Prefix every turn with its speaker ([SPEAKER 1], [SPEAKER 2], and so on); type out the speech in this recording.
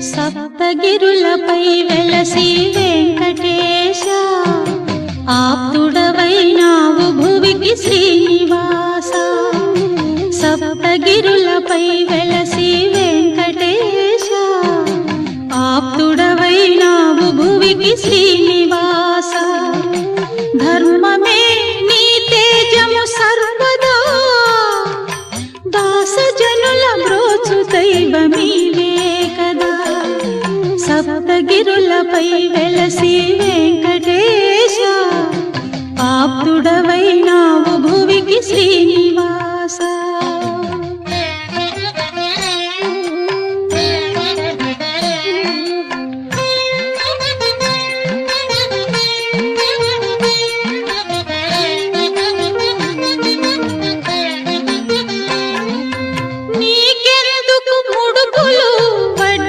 [SPEAKER 1] సప్తగిరులపై వెలసి వెంకటేశ ఆప్తుడవైనావు భువికి శ్రీనివాస సప్తగిరులపై వెలసి వెంకటేశ ఆప్తుడవైనావు భువికి శ్రీనివాస ధర్మమే నీ తేజము సర్వదా దాసజనుల బ్రోచు దైవమీవే కదా సప్తగిరులపై వెలసి వెంకటేశ ఆప్తుడవైనావు భువికి శ్రీనివాస